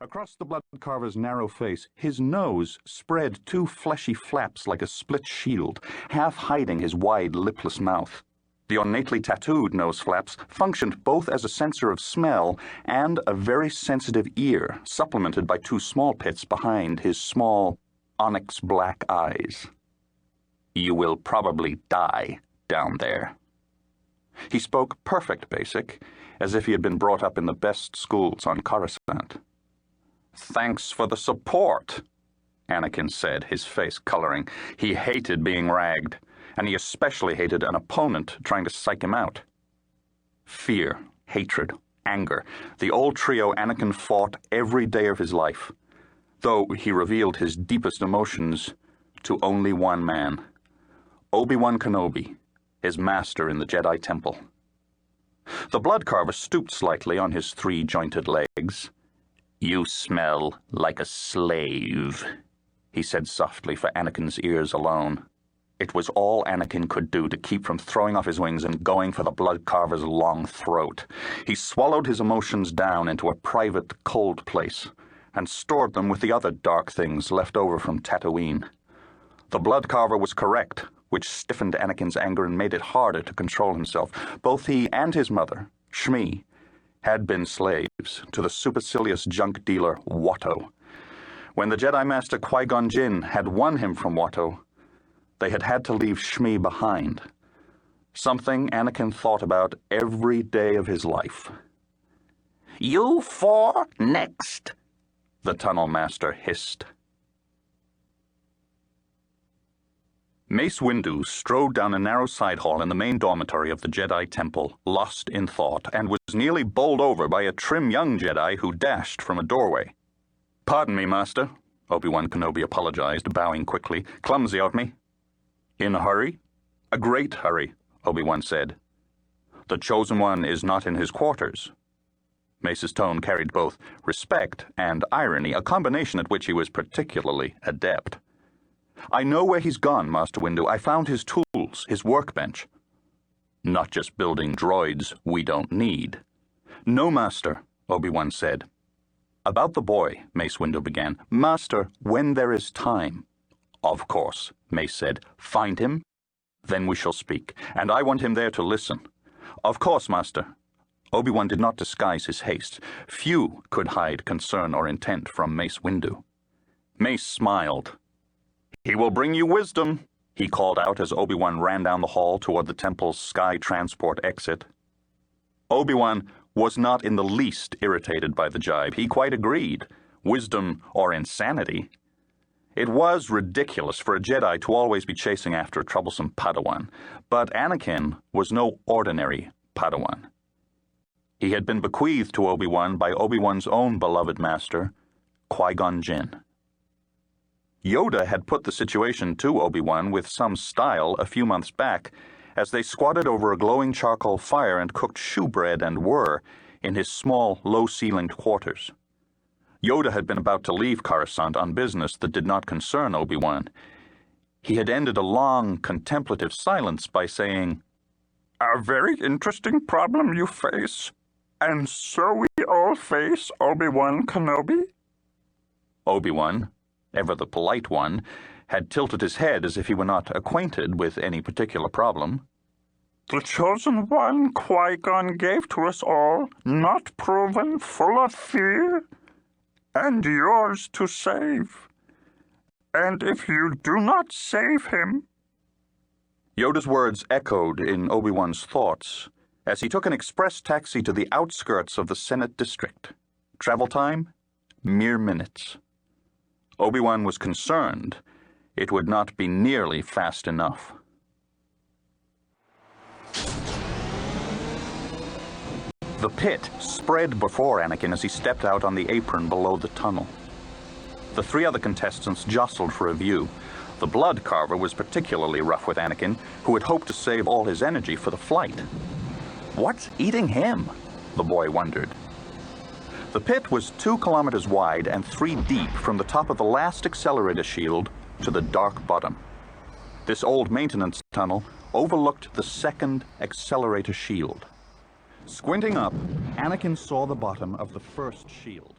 Across the Bloodcarver's narrow face, his nose spread two fleshy flaps like a split shield, half hiding his wide, lipless mouth. The ornately tattooed nose flaps functioned both as a sensor of smell and a very sensitive ear, supplemented by two small pits behind his small, onyx-black eyes. "You will probably die down there." He spoke perfect Basic, as if he had been brought up in the best schools on Coruscant. "Thanks for the support," Anakin said, his face coloring. He hated being ragged, and he especially hated an opponent trying to psych him out. Fear, hatred, anger, the old trio Anakin fought every day of his life, though he revealed his deepest emotions to only one man, Obi-Wan Kenobi, his master in the Jedi Temple. The Bloodcarver stooped slightly on his three-jointed legs. "You smell like a slave," he said softly for Anakin's ears alone. It was all Anakin could do to keep from throwing off his wings and going for the Bloodcarver's long throat. He swallowed his emotions down into a private, cold place and stored them with the other dark things left over from Tatooine. The Bloodcarver was correct, which stiffened Anakin's anger and made it harder to control himself. Both he and his mother, Shmi, had been slaves to the supercilious junk dealer Watto. When the Jedi Master Qui-Gon Jinn had won him from Watto, they had had to leave Shmi behind, something Anakin thought about every day of his life. "You four next," the Tunnel Master hissed. Mace Windu strode down a narrow side hall in the main dormitory of the Jedi Temple, lost in thought, and was nearly bowled over by a trim young Jedi who dashed from a doorway. "Pardon me, Master," Obi-Wan Kenobi apologized, bowing quickly. "Clumsy of me." "In a hurry?" "A great hurry," Obi-Wan said. "The Chosen One is not in his quarters." Mace's tone carried both respect and irony, a combination at which he was particularly adept. "I know where he's gone, Master Windu. I found his tools, his workbench." "Not just building droids we don't need." "No, Master," Obi-Wan said. "About the boy," Mace Windu began. "Master, when there is time." "Of course," Mace said. "Find him, then we shall speak, and I want him there to listen." "Of course, Master." Obi-Wan did not disguise his haste. Few could hide concern or intent from Mace Windu. Mace smiled. "He will bring you wisdom," he called out as Obi-Wan ran down the hall toward the temple's sky transport exit. Obi-Wan was not in the least irritated by the jibe. He quite agreed. Wisdom or insanity. It was ridiculous for a Jedi to always be chasing after a troublesome Padawan, but Anakin was no ordinary Padawan. He had been bequeathed to Obi-Wan by Obi-Wan's own beloved master, Qui-Gon Jinn. Yoda had put the situation to Obi-Wan with some style a few months back as they squatted over a glowing charcoal fire and cooked shewbread and were in his small, low-ceilinged quarters. Yoda had been about to leave Coruscant on business that did not concern Obi-Wan. He had ended a long, contemplative silence by saying, "A very interesting problem you face, and so we all face, Obi-Wan Kenobi?" Obi-Wan, ever the polite one, had tilted his head as if he were not acquainted with any particular problem. "The Chosen One Qui-Gon gave to us all, not proven, full of fear, and yours to save. And if you do not save him—" Yoda's words echoed in Obi-Wan's thoughts as he took an express taxi to the outskirts of the Senate District. Travel time? Mere minutes. Obi-Wan was concerned it would not be nearly fast enough. The pit spread before Anakin as he stepped out on the apron below the tunnel. The three other contestants jostled for a view. The Bloodcarver was particularly rough with Anakin, who had hoped to save all his energy for the flight. What's eating him? The boy wondered. The pit was 2 kilometers wide and 3 deep from the top of the last accelerator shield to the dark bottom. This old maintenance tunnel overlooked the second accelerator shield. Squinting up, Anakin saw the bottom of the first shield.